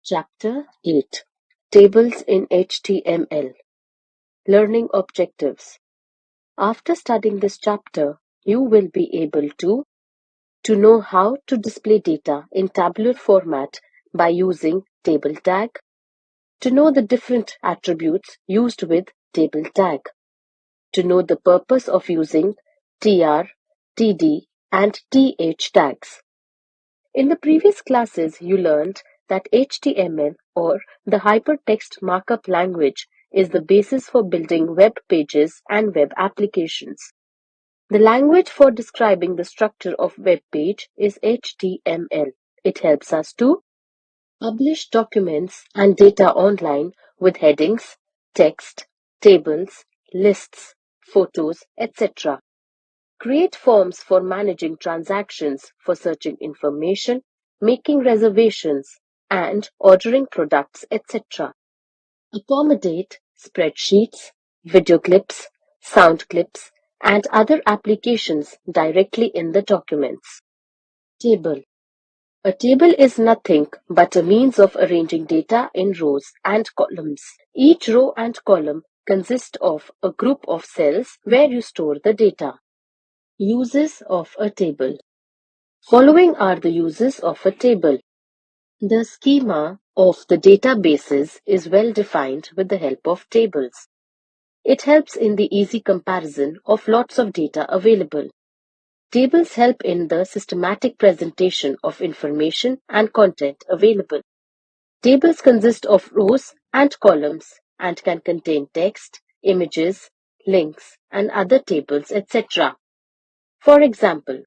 Chapter 8 Tables in HTML Learning Objectives. After studying this chapter, you will be able to know how to display data in tabular format by using table tag, to know the different attributes used with table tag, to know the purpose of using tr, td, and th tags. In the previous classes, you learned that HTML, or the hypertext markup language, is the basis for building web pages and web applications. The language for describing the structure of web page is HTML. It helps us to publish documents and data online with headings, text, tables, lists, photos, etc. Create forms for managing transactions, for searching information, making reservations, and ordering products, etc. Accommodate spreadsheets, video clips, sound clips, and other applications directly in the documents. Table. A table is nothing but a means of arranging data in rows and columns. Each row and column consist of a group of cells where you store the data. Uses of a table. Following are the uses of a table. The schema of the databases is well defined with the help of tables. It helps in the easy comparison of lots of data available. Tables help in the systematic presentation of information and content available. Tables consist of rows and columns and can contain text, images, links, and other tables, etc. For example,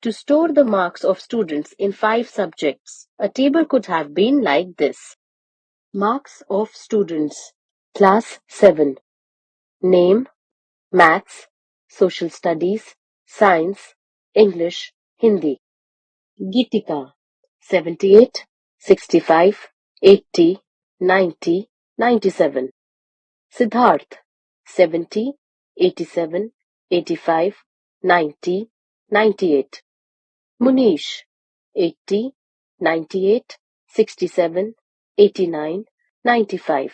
to store the marks of students in 5 subjects, a table could have been like this. Marks of students, class 7. Name, maths, social studies, science, English, Hindi. Geetika, 78, 65, 80, 90, 97. Siddharth, 70, 87, 85, 90, 98. Munish, 80, 98, 67, 89, 95.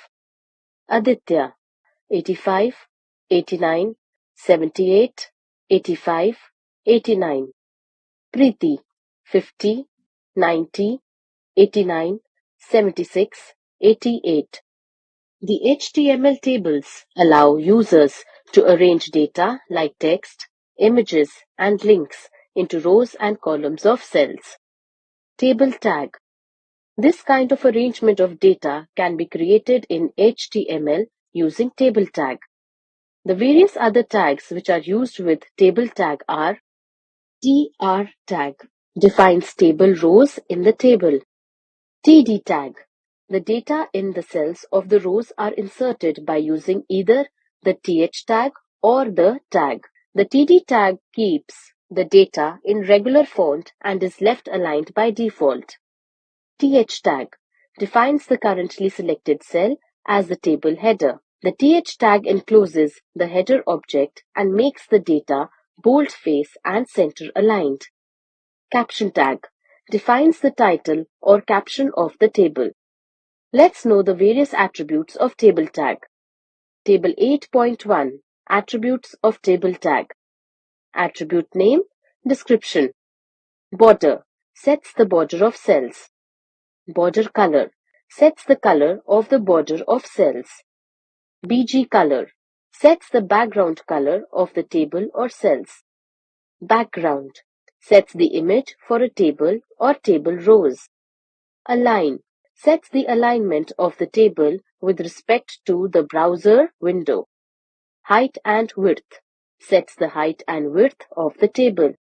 Aditya, 85, 89, 78, 85, 89. Preeti, 50, 90, 89, 76, 88. The HTML tables allow users to arrange data like text, images, and links into rows and columns of cells. Table tag. This kind of arrangement of data can be created in HTML using table tag. The various other tags which are used with table tag are tr tag, defines table rows in the table. Td tag, the data in the cells of the rows are inserted by using either the th tag or the tag. The td tag keeps the data in regular font and is left aligned by default. Th tag defines the currently selected cell as the table header. The th tag encloses the header object and makes the data boldface and center aligned. Caption tag defines the title or caption of the table. Let's know the various attributes of table tag. Table 8.1 Attributes of table tag. Attribute name, description. Border sets the border of cells. Border color sets the color of the border of cells. BG color sets the background color of the table or cells. Background sets the image for a table or table rows. Align sets the alignment of the table with respect to the browser window. Height and width sets the height and width of the table.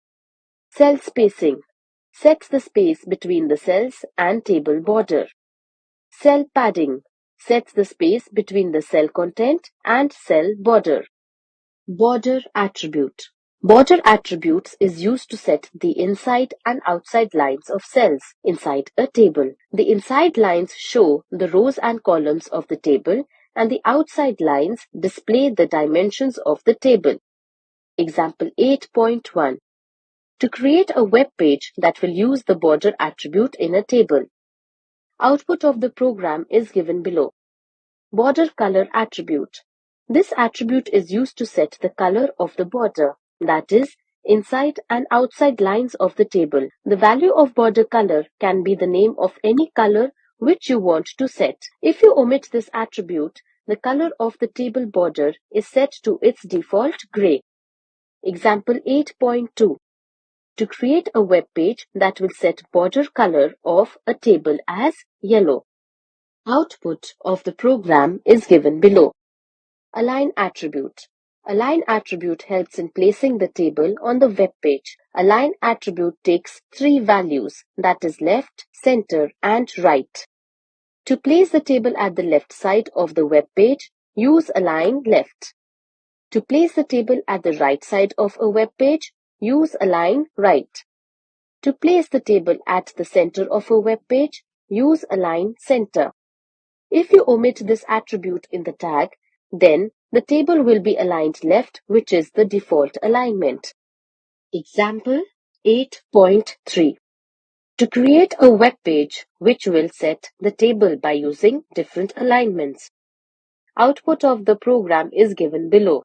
Cell spacing sets the space between the cells and table border. Cell padding sets the space between the cell content and cell border. Border attribute. Border attributes is used to set the inside and outside lines of cells inside a table. The inside lines show the rows and columns of the table, and the outside lines display the dimensions of the table. Example 8.1. To create a web page that will use the border attribute in a table. Output of the program is given below. Border color attribute. This attribute is used to set the color of the border, that is, inside and outside lines of the table. The value of border color can be the name of any color which you want to set. If you omit this attribute, the color of the table border is set to its default gray. Example 8.2. To create a web page that will set border color of a table as yellow. Output of the program is given below. Align attribute. Align attribute helps in placing the table on the web page. Align attribute takes three values, that is left, center, and right. To place the table at the left side of the web page, use align left. To place the table at the right side of a web page, use align right. To place the table at the center of a web page, use align center. If you omit this attribute in the tag, then the table will be aligned left, which is the default alignment. Example 8.3. To create a web page which will set the table by using different alignments. Output of the program is given below.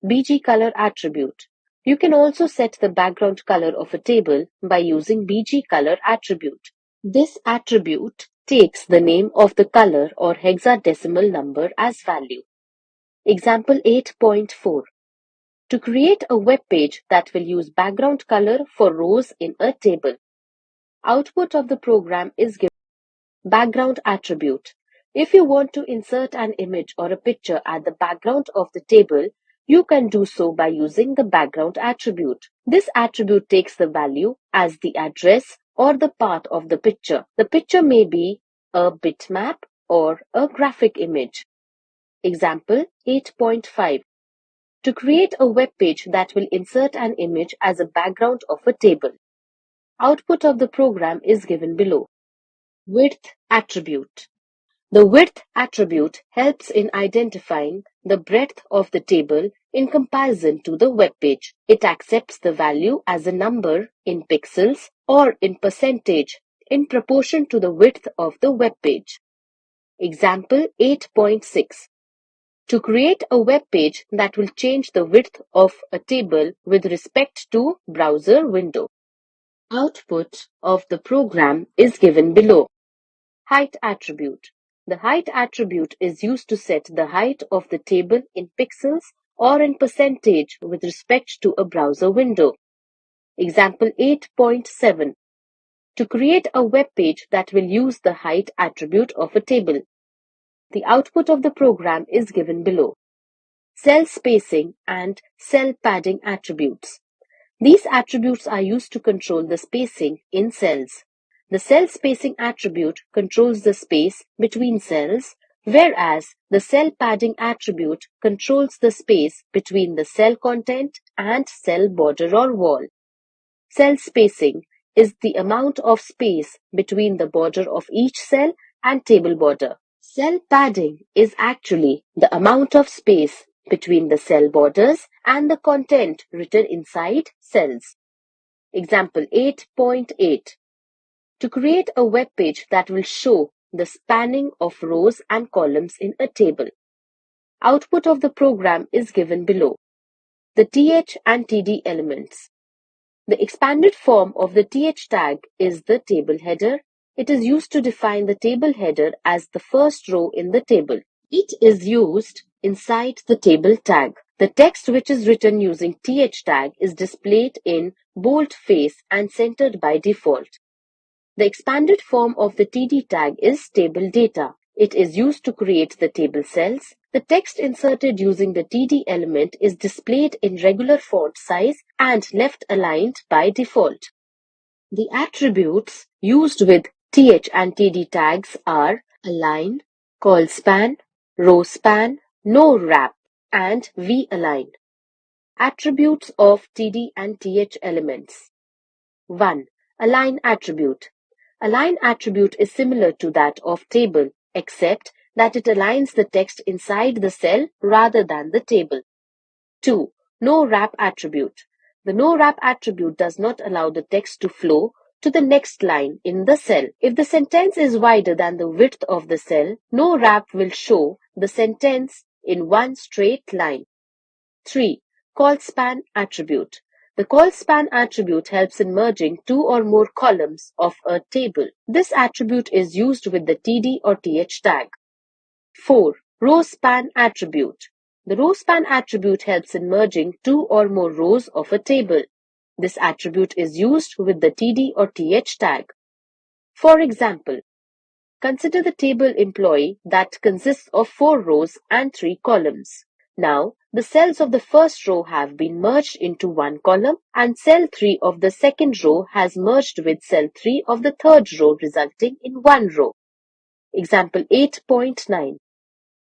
BG color attribute. You can also set the background color of a table by using BG color attribute. This attribute takes the name of the color or hexadecimal number as value. Example 8.4. To create a web page that will use background color for rows in a table. Output of the program is given. Background attribute. If you want to insert an image or a picture at the background of the table, you can do so by using the background attribute. This attribute takes the value as the address or the path of the picture. The picture may be a bitmap or a graphic image. Example 8.5. To create a web page that will insert an image as a background of a table. Output of the program is given below. Width attribute. The width attribute helps in identifying the breadth of the table in comparison to the web page. It accepts the value as a number in pixels or in percentage in proportion to the width of the web page. Example 8.6. To create a web page that will change the width of a table with respect to browser window. Output of the program is given below. Height attribute. The height attribute is used to set the height of the table in pixels or in percentage with respect to a browser window. Example 8.7. To create a web page that will use the height attribute of a table. The output of the program is given below. Cell spacing and cell padding attributes. These attributes are used to control the spacing in cells. The cell spacing attribute controls the space between cells, whereas the cell padding attribute controls the space between the cell content and cell border or wall. Cell spacing is the amount of space between the border of each cell and table border. Cell padding is actually the amount of space between the cell borders and the content written inside cells. Example 8.8. To create a web page that will show the spanning of rows and columns in a table. Output of the program is given below. The TH and TD elements. The expanded form of the TH tag is the table header. It is used to define the table header as the first row in the table. It is used inside the table tag. The text which is written using TH tag is displayed in boldface and centered by default. The expanded form of the TD tag is table data. It is used to create the table cells. The text inserted using the TD element is displayed in regular font size and left aligned by default. The attributes used with TH and TD tags are align, call span, row span, no wrap, and v-align. Attributes of TD and TH elements. 1. Align attribute. Align attribute is similar to that of table, except that it aligns the text inside the cell rather than the table. 2. No wrap attribute. The no wrap attribute does not allow the text to flow to the next line in the cell. If the sentence is wider than the width of the cell, no wrap will show the sentence in one straight line. 3. Call span attribute. The call span attribute helps in merging two or more columns of a table. This attribute is used with the td or th tag. 4. Row span attribute. The row span attribute helps in merging two or more rows of a table. This attribute is used with the td or th tag. For example, consider the table employee that consists of 4 rows and 3 columns. Now, the cells of the first row have been merged into one column and cell 3 of the second row has merged with cell 3 of the third row, resulting in one row. Example 8.9.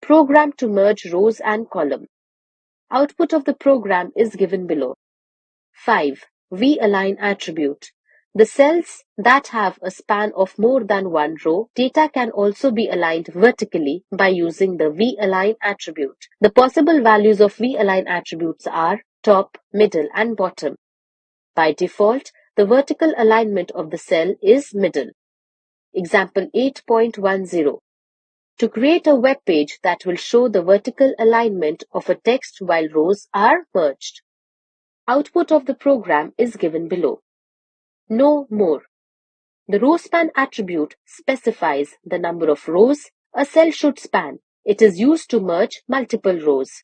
Program to merge rows and column. Output of the program is given below. 5. V-align attribute. The cells that have a span of more than one row, data can also be aligned vertically by using the V-align attribute. The possible values of V-align attributes are top, middle, and bottom. By default, the vertical alignment of the cell is middle. Example 8.10. To create a web page that will show the vertical alignment of a text while rows are merged. Output of the program is given below. No more. The row span attribute specifies the number of rows a cell should span. It is used to merge multiple rows.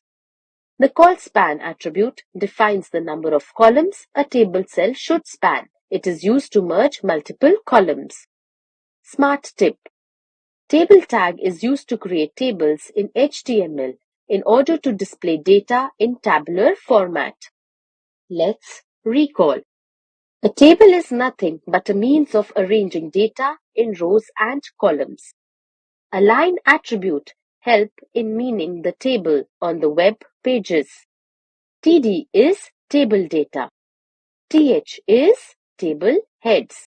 The call span attribute defines the number of columns a table cell should span. It is used to merge multiple columns. Smart tip. Table tag is used to create tables in HTML in order to display data in tabular format. Let's recall. A table is nothing but a means of arranging data in rows and columns. Align attribute help in meaning the table on the web pages. TD is table data. TH is table heads.